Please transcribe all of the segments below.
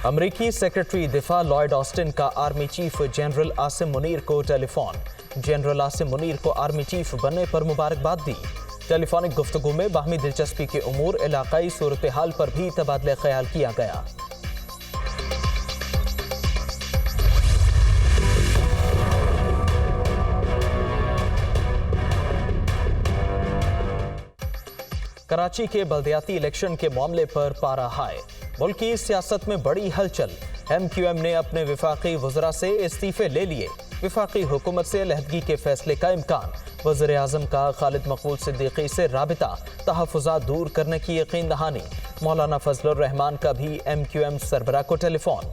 अमरीकी सेक्रेटरी दिफा Lloyd Austin का army chief general Asim Munir को टेलीफोन। जनरल आसिम मुनीर को आर्मी चीफ बनने पर मुबारकबाद दी। टेलीफोनिक गुफ्तगू में बाहमी दिलचस्पी के उमूर, इलाकाई सूरत हाल पर भी तबादला ख्याल किया गया। कराची के बल्दियाती इलेक्शन के मामले पर पारा हाई। मुल्क की सियासत में बड़ी हलचल। MQM ने अपने विफाकी वज़रा से इस्तीफे ले लिए। विफाकी हुकूमत से अलहदगी के फैसले का इम्कान। वज़ीर आज़म का खालिद मकबूल सिद्दीकी से राबिता, तहफ़्फ़ुज़ात दूर करने की यकीन दहानी। मौलाना फजलुर रहमान का भी MQM सरबराह को टेलीफोन।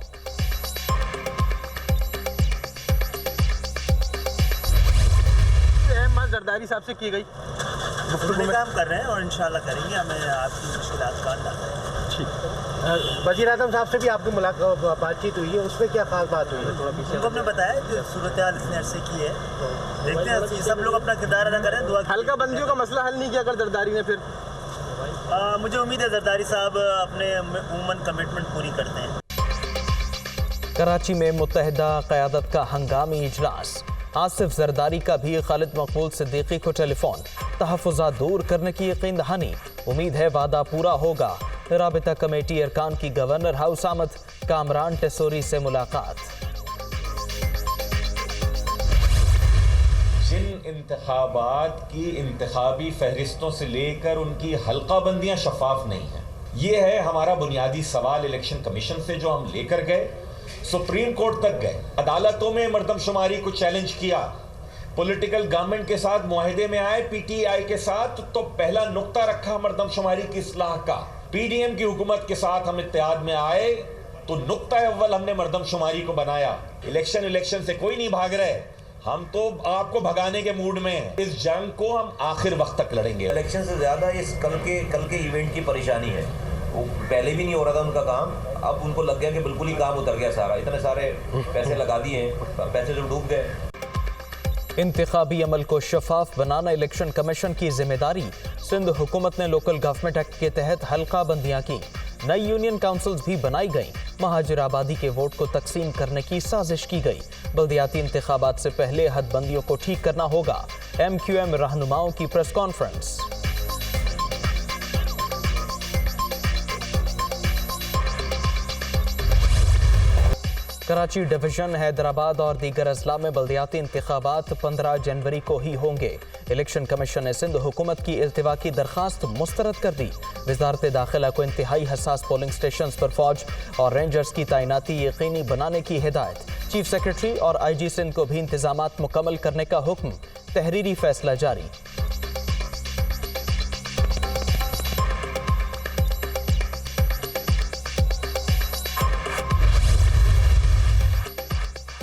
जरदारी साहब से की गई काम कर रहे हैं और इंशाल्लाह करेंगे। हमें आपकी मुश्किलात का अंदाज़ा है। ठीक। वज़ीर आज़म साहब से भी आपकी बातचीत हुई है, उसमें क्या खास बात हुई है? थोड़ा पीछे उनको हमने बताया कि सूरत हाल इसने अर्से की है, तो देखते हैं सब लोग अपना किरदार अदा करें। दुआ हल्का बंदियों का मसला हल नहीं किया अगर जरदारी ने, फिर मुझे उम्मीद है जरदारी साहब अपने उमन कमिटमेंट पूरी करते हैं। कराची में मुत्तहिदा क़यादत का हंगामी इजलास। आसिफ जरदारी का भी खालिद मकबूल सिद्दीकी को टेलीफोन। तहफ़्फ़ुज़ात दूर करने की यकीन दहानी। उम्मीद है वादा पूरा होगा। राबिता कमेटी अरकान की गवर्नर हाउस आमद। कामरान टेसोरी से मुलाकात। जिन इंतखाबात की इंतखाबी फहरिस्तों से लेकर उनकी हल्का बंदियां शफाफ नहीं हैं, ये है हमारा बुनियादी सवाल। इलेक्शन कमीशन से जो हम लेकर गए, सुप्रीम कोर्ट तक गए, अदालतों में मर्दमशुमारी को चैलेंज किया, पॉलिटिकल गवर्नमेंट के साथ मुआहदे में आए PTI के साथ, तो पहला नुक्ता रखा मर्दमशुमारी की इस्लाह का। PDM की हुकूमत के साथ हम इत्तेहाद में आए तो नुक्ता अव्वल हमने मर्दमशुमारी को बनाया। इलेक्शन से कोई नहीं भाग रहे, हम तो आपको भगाने के मूड में हैं। इस जंग को हम आखिर वक्त तक लड़ेंगे। इलेक्शन से ज्यादा इस कल के इवेंट की परेशानी है। वो पहले भी नहीं हो रहा था उनका काम, अब उनको लग गया कि बिल्कुल ही काम उतर गया सारा। इतने सारे पैसे लगा दिए हैं, पैसे जो डूब गए। इंतखाबी अमल को शफाफ बनाना इलेक्शन कमीशन की जिम्मेदारी। सिंध हुकूमत ने लोकल गवर्नमेंट एक्ट के तहत हल्का बंदियां की। नई यूनियन काउंसिल्स भी बनाई गई। महाजिर आबादी के वोट को तकसीम करने की साजिश की गई। बल्दियाती इंतखाबात से पहले हदबंदियों को ठीक करना होगा। MQM रहनुमाओं की press conference. Karachi division, Hyderabad और दीगर अजला में बल्दियाती इंतखाबात 15 जनवरी को ही होंगे। इलेक्शन कमीशन ने सिंध हुकूमत की इल्तिवा की दरख्वास्त मुस्तरद कर दी। वजारत दाखिला को इंतहाई हसास पोलिंग स्टेशन पर फौज और रेंजर्स की तैनाती यकीनी बनाने की हिदायत। चीफ सेक्रेटरी और IG सिंध को भी इंतजामात मुकम्मल करने का हुक्म। तहरीरी फैसला जारी।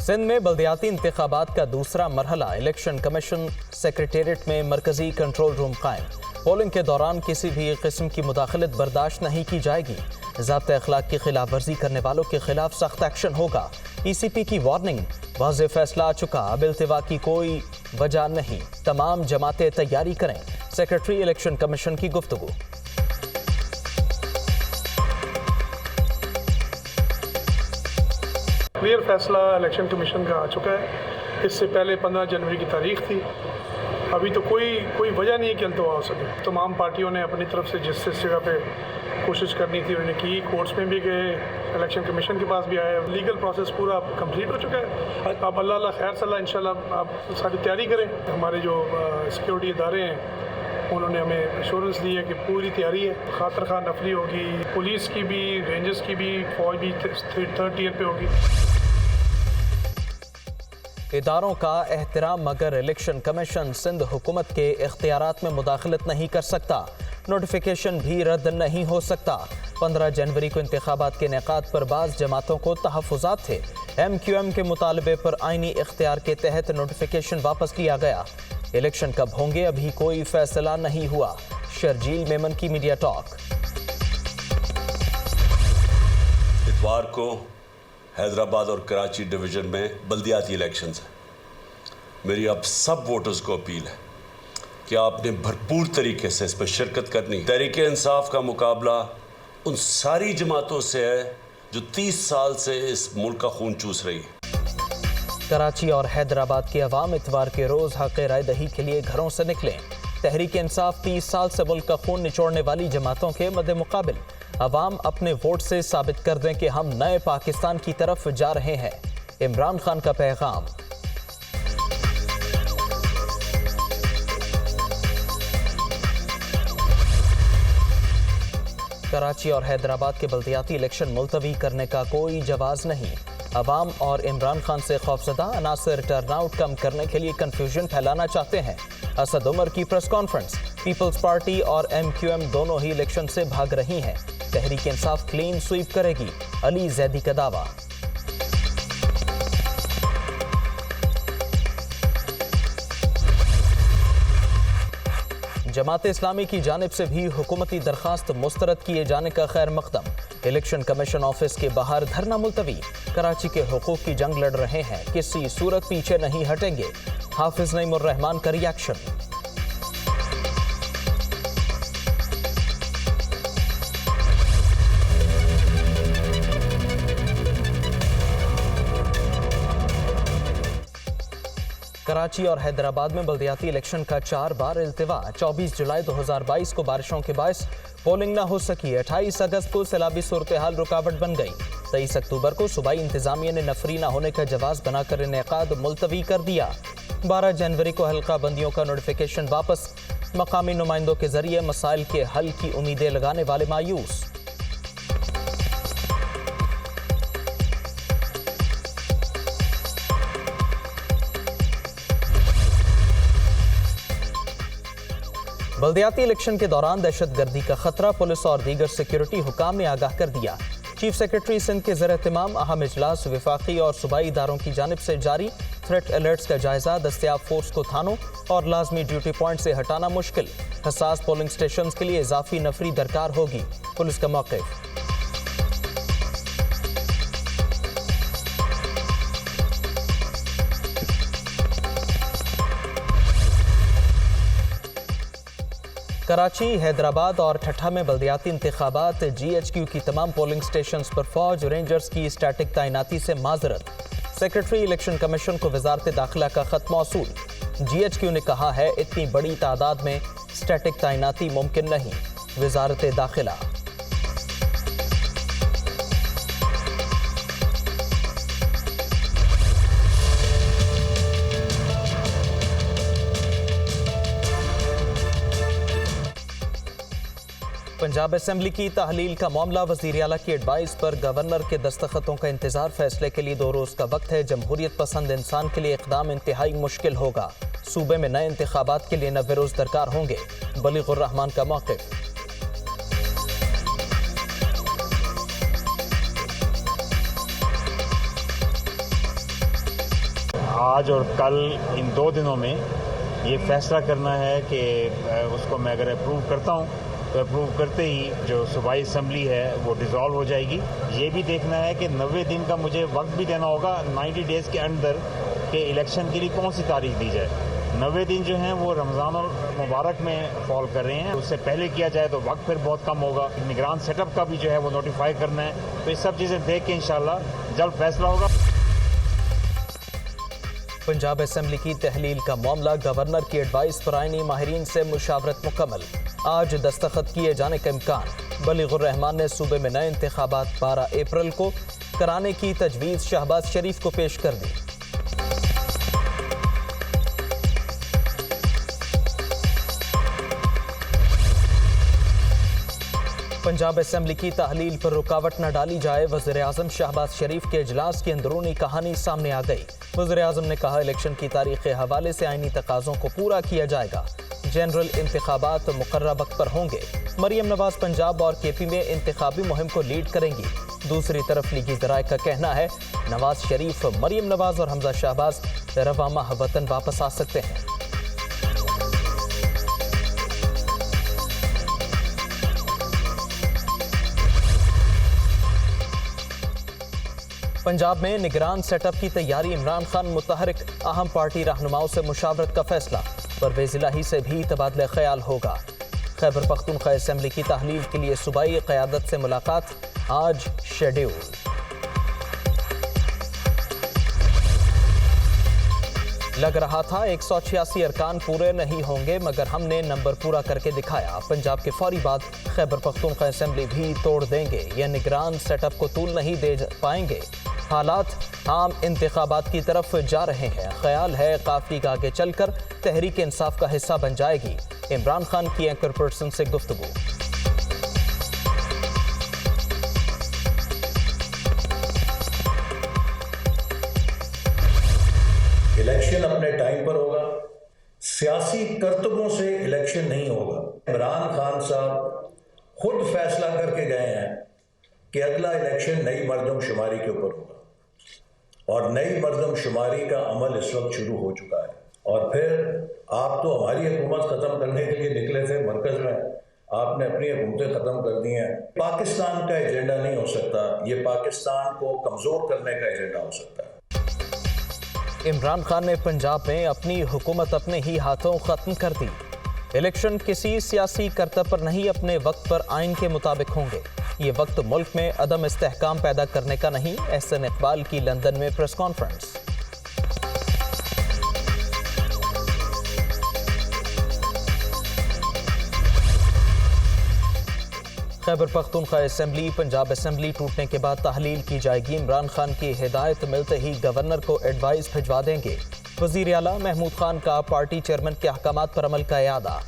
सिंध में बल्दियाती इंतखाबात का दूसरा मरहला। इलेक्शन कमीशन सेक्रेटेरिएट में मरकजी कंट्रोल रूम कायम। पोलिंग के दौरान किसी भी किस्म की मुदाखलत बर्दाश्त नहीं की जाएगी। ज़ाब्ते अखलाक की खिलाफ वर्जी करने वालों के खिलाफ सख्त एक्शन होगा। ECP की वार्निंग। वाज़ेह फैसला आ चुका, अब इल्तिवा की कोई वजह नहीं। तमाम जमातें तैयारी करें। सेक्रेटरी इलेक्शन कमीशन की गुफ्तगू। क्लियर फैसला इलेक्शन कमीशन का आ चुका है। इससे पहले 15 जनवरी की तारीख थी। अभी तो कोई वजह नहीं है कि अल्तवा हो सके। तमाम पार्टियों ने अपनी तरफ से जिस जगह पे कोशिश करनी थी उन्होंने की। कोर्ट्स में भी गए, इलेक्शन कमीशन के पास भी आए। लीगल प्रोसेस पूरा कंप्लीट हो चुका है। अब अल्लाह खैर सल्ला इंशाल्लाह आप सारी तैयारी करें। हमारे जो सिक्योरिटी इदारे हैं उन्होंने हमें एश्योरेंस दी है कि पूरी तैयारी है। खातर खा नफरी होगी, पुलिस की भी, रेंजर्स की भी, फौज भी 3rd टियर पे होगी। इदारों का एहतराम, मगर इलेक्शन कमीशन सिंध हुकूमत के इख्तियारात में मुदाखलत नहीं कर सकता। नोटिफिकेशन भी रद्द नहीं हो सकता। 15 जनवरी को इंतखाबात के इनेकाद पर बाज़ जमातों को तहफ़्फ़ुज़ात थे। MQM के मुतालबे पर आइनी इख्तियार के तहत नोटिफिकेशन वापस लिया गया। इलेक्शन कब होंगे अभी कोई फैसला नहीं हुआ। शर्जील मेमन की मीडिया टॉक। इतवार को हैदराबाद और कराची डिवीज़न में बल्दियाती इलेक्शंस हैं। मेरी अब सब वोटर्स को अपील है कि आपने भरपूर तरीके से इस पर शिरकत करनी। तहरीक इंसाफ का मुकाबला उन सारी जमातों से है जो 30 साल से इस मुल्क का खून चूस रही है। कराची और हैदराबाद के अवाम इतवार के रोज हक़ राय दही के लिए घरों से निकलें। तहरीक इंसाफ 30 साल से मुल्क का खून निचोड़ने वाली जमातों के मद्दे मुकाबिल अवाम अपने वोट से साबित कर दें कि हम नए पाकिस्तान की तरफ जा रहे हैं। इमरान खान का पैगाम। कराची और हैदराबाद के बल्दियाती इलेक्शन मुलतवी करने का कोई जवाज नहीं। अवाम और इमरान खान से खौफजदा अनासर टर्नआउट कम करने के लिए कंफ्यूजन फैलाना चाहते हैं। असद उमर की प्रेस कॉन्फ्रेंस। पीपल्स पार्टी और MQM दोनों ही इलेक्शन से भाग रही हैं। तहरीक इंसाफ क्लीन स्वीप करेगी, अली जैदी का दावा। जमात इस्लामी की जानिब से भी हुकूमती दरखास्त मुस्तरद किए जाने का खैर मकदम। इलेक्शन कमीशन ऑफिस के बाहर धरना मुलतवी। कराची के हुकूक की जंग लड़ रहे हैं, किसी सूरत पीछे नहीं हटेंगे। हाफिज नईमुर रहमान का रिएक्शन। कराची और हैदराबाद में बल्दियाती इलेक्शन का 4 बार इल्तिवा। 24 जुलाई 2022 को बारिशों के बायस पोलिंग न हो सकी। 28 अगस्त को सैलाबी सूरत हाल रुकावट बन गई। 23 अक्टूबर को सूबाई इंतजामिया ने नफरी न होने का जवाज बनाकर इनेकाद मुलतवी कर दिया। 12 जनवरी को हल्का बंदियों का नोटिफिकेशन वापस। मकामी नुमाइंदों के जरिए मसाइल के हल की उम्मीदें लगाने वाले मायूस। बल्दियाती इलेक्शन के दौरान दहशतगर्दी का खतरा, पुलिस और दीगर सिक्योरिटी हुकाम ने आगाह कर दिया। चीफ सेक्रेटरी सिंध के ज़र एहतमाम अहम इजलास वफाकी और सूबाई इदारों की जानिब से जारी। थ्रेट अलर्ट्स का जायजा, दस्तियाब फोर्स को थानों और लाजमी ड्यूटी पॉइंट से हटाना मुश्किल। हसास पोलिंग स्टेशन के लिए इजाफी नफरी दरकार होगी, पुलिस का मौक़िफ़। कराची, हैदराबाद और ठट्ठा में बल्दियाती इंतखाबात। GHQ की तमाम पोलिंग स्टेशंस पर फौज रेंजर्स की स्टैटिक तैनाती से माजरत। सेक्रेटरी इलेक्शन कमीशन को वजारत दाखिला का खत मौसूल। GHQ ने कहा है इतनी बड़ी तादाद में स्टैटिक तैनाती मुमकिन नहीं। वजारत दाखिला। पंजाब असेंबली की तहलील का मामला। वज़ीर आला की एडवाइस पर गवर्नर के दस्तखतों का इंतजार। फैसले के लिए 2 रोज़ का वक्त है। जमहूरियत पसंद इंसान के लिए इक़दाम इंतहाई मुश्किल होगा। सूबे में नए इंतखाबात के लिए 90 रोज़ दरकार होंगे, बलीगुर रहमान का मौक़िफ़। आज और कल इन 2 दिनों में ये फैसला करना है कि उसको मैं अगर अप्रूव करता हूँ तो अप्रूव करते ही जो सूबाई असम्बली है वो डिज़ोल्व हो जाएगी। ये भी देखना है कि 90 दिन का मुझे वक्त भी देना होगा 90 डेज़ के अंदर कि इलेक्शन के लिए कौन सी तारीख दी जाए। 90 दिन जो हैं वो रमज़ान और मुबारक में फॉल कर रहे हैं। उससे पहले किया जाए तो वक्त फिर बहुत कम होगा। निगरान सेटअप का भी जो है वो नोटिफाई करना है। तो ये सब चीज़ें देख के इंशाल्लाह जल्द फैसला होगा। पंजाब असेंबली की तहलील का मामला। गवर्नर की एडवाइस पर आईनी माहिरीन से मुशावरत मुकम्मल। आज दस्तखत किए जाने का इम्कान। बलीगुर रहमान ने सूबे में नए इंतखाबात 12 अप्रैल को कराने की तजवीज़ शहबाज शरीफ को पेश कर दी। पंजाब असेंबली की तहलील पर रुकावट न डाली जाए। वज़ीर आज़म शहबाज शरीफ के इजलास की अंदरूनी कहानी सामने आ गई। वज़ीर आज़म ने कहा इलेक्शन की तारीख के हवाले से आईनी तकाज़ों को पूरा किया जाएगा। जनरल इंतखाबात मुकर्रर वक्त पर होंगे। मरियम नवाज पंजाब और KP में इंतखाबी मुहिम को लीड करेंगी। दूसरी तरफ लीगी ज़राए का कहना है नवाज शरीफ, मरियम नवाज और हमजा शहबाज रवा माह वतन वापस आ सकते हैं। पंजाब में निगरान सेटअप की तैयारी। इमरान खान मुतहरिक अहम पार्टी रहनुमाओं से मुशावरत का फैसला। परवेज़ इलाही से भी तबादला ख्याल होगा। खैबर पख्तूनख्वा असेंबली की तहलील के लिए सूबाई क़यादत से मुलाकात। आज शेड्यूल। लग रहा था 186 अरकान पूरे नहीं होंगे, मगर हमने नंबर पूरा करके दिखाया। पंजाब के फौरी बाद खैबर पख्तूनख्वा असेंबली भी तोड़ देंगे। ये निगरान सेटअप को तूल नहीं दे पाएंगे। हालात आम इंतखाबात की तरफ जा रहे हैं। ख्याल है काफी आगे चलकर तहरीक इंसाफ का हिस्सा बन जाएगी। इमरान खान की एंकर पर्सन से गुफ्तगू। इलेक्शन अपने टाइम पर होगा, सियासी करतबों से इलेक्शन नहीं होगा। इमरान खान साहब खुद फैसला करके गए हैं कि अगला इलेक्शन नई मरदमशुमारी के ऊपर होगा और नई मरदमशुमारी का अमल इस वक्त शुरू हो चुका है। और फिर आप तो हमारी हुकूमत ख़त्म करने के लिए निकले थे मरकज़ में, आपने अपनी हुकूमतें ख़त्म कर दी हैं। पाकिस्तान का एजेंडा नहीं हो सकता, ये पाकिस्तान को कमज़ोर करने का एजेंडा हो सकता है। इमरान खान ने पंजाब में अपनी हुकूमत अपने ही हाथों खत्म कर दी। इलेक्शन किसी सियासी करतब पर नहीं, अपने वक्त पर आइन के मुताबिक होंगे। ये वक्त मुल्क में अदम इस्तेहकाम पैदा करने का नहीं। एहसन इकबाल की लंदन में press conference. Khyber Pakhtunkhwa assembly, Punjab assembly टूटने के बाद तहलील की जाएगी। इमरान खान की हिदायत मिलते ही गवर्नर को एडवाइस भिजवा देंगे। वजीर आला महमूद खान का पार्टी चेयरमैन के अहकामात पर अमल का इयादा।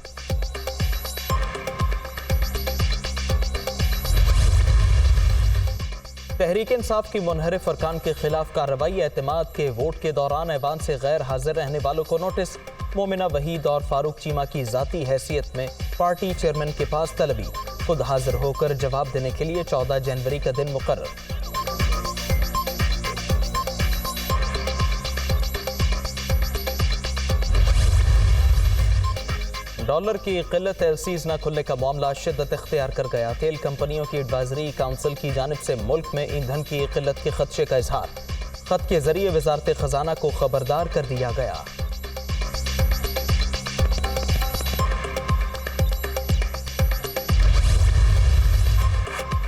तहरीक इंसाफ की मुनहरिफ अरकान के खिलाफ कार्रवाई। एतमाद के वोट के दौरान ऐवान से गैर हाजिर रहने वालों को नोटिस। मोमिना वहीद और फारूक चीमा की जाती हैसियत में पार्टी चेयरमैन के पास तलबी। खुद हाजिर होकर जवाब देने के लिए 14 जनवरी का दिन मुकर्रर। डॉलर की किल्लत एलसीज न खुलने का मामला शिद्दत इख्तियार कर गया। तेल कंपनियों की एडवाइजरी काउंसिल की जानिब से मुल्क में ईंधन की किल्लत के खदशे का इजहार। खत के जरिए वजारत खजाना को खबरदार कर दिया गया।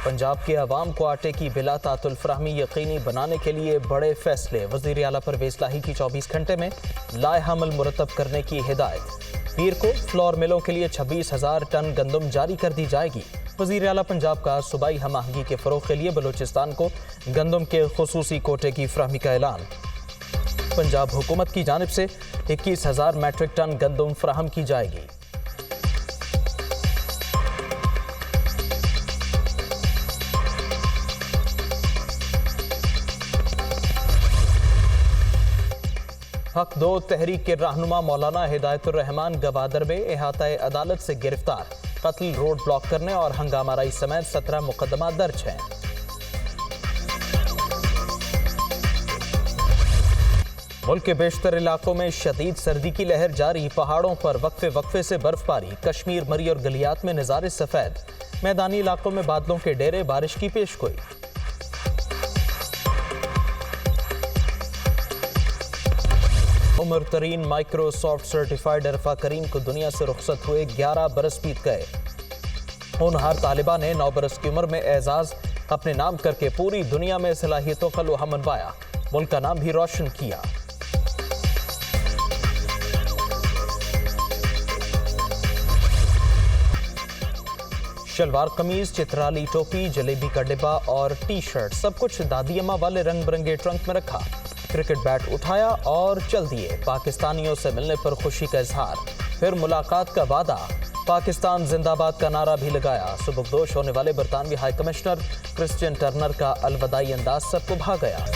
पंजाब के अवाम को आटे की बिला तातुल फराहमी यकीनी बनाने के लिए बड़े फैसले। वज़ीर आला परवेज़ इलाही की 24 घंटे में लाए हमल मुरतब करने की हिदायत। पीर को फ्लोर मिलों के लिए 26,000 टन गंदम जारी कर दी जाएगी। वज़ीर आला पंजाब का सूबाई हमआहंगी के फ़रोग़ के लिए बलूचिस्तान को गंदम के खुसूसी कोटे की फराहमी का ऐलान। पंजाब हुकूमत की जानिब से 21,000 मैट्रिक टन गंदम फराहम की जाएगी। हक दो तहरीक के रहनुमा मौलाना हिदायतुर रहमान गवादर में इहाता अदालत से गिरफ्तार। कत्ल, रोड ब्लॉक करने और हंगामाराई समेत 17 मुकदमा दर्ज हैं। मुल्क के बेशतर इलाकों में शदीद सर्दी की लहर जारी। पहाड़ों पर वक्फे वक्फे से बर्फबारी। कश्मीर, मरी और गलियात में नज़ारे सफेद। मैदानी इलाकों में बादलों के डेरे, बारिश की पेशगोई। उम्र तरीन माइक्रोसॉफ्ट सर्टिफाइड अरफा करीम को दुनिया से रुखसत हुए 11 बरस बीत गए। होनहार तालिबा ने 9 बरस की उम्र में एजाज अपने नाम करके पूरी दुनिया में सलाहियतों का लोहा मनवाया। मुल्क का नाम भी रोशन किया। शलवार कमीज, चित्राली टोपी, जलेबी का डिब्बा और टी शर्ट, सब कुछ दादी अम्मा वाले रंग बिरंगे ट्रंक में रखा। क्रिकेट बैट उठाया और चल दिए। पाकिस्तानियों से मिलने पर खुशी का इजहार, फिर मुलाकात का वादा। पाकिस्तान जिंदाबाद का नारा भी लगाया। सुबकदोश होने वाले बरतानवी हाई कमिश्नर क्रिश्चियन टर्नर का अलविदाई अंदाज सबको भा गया।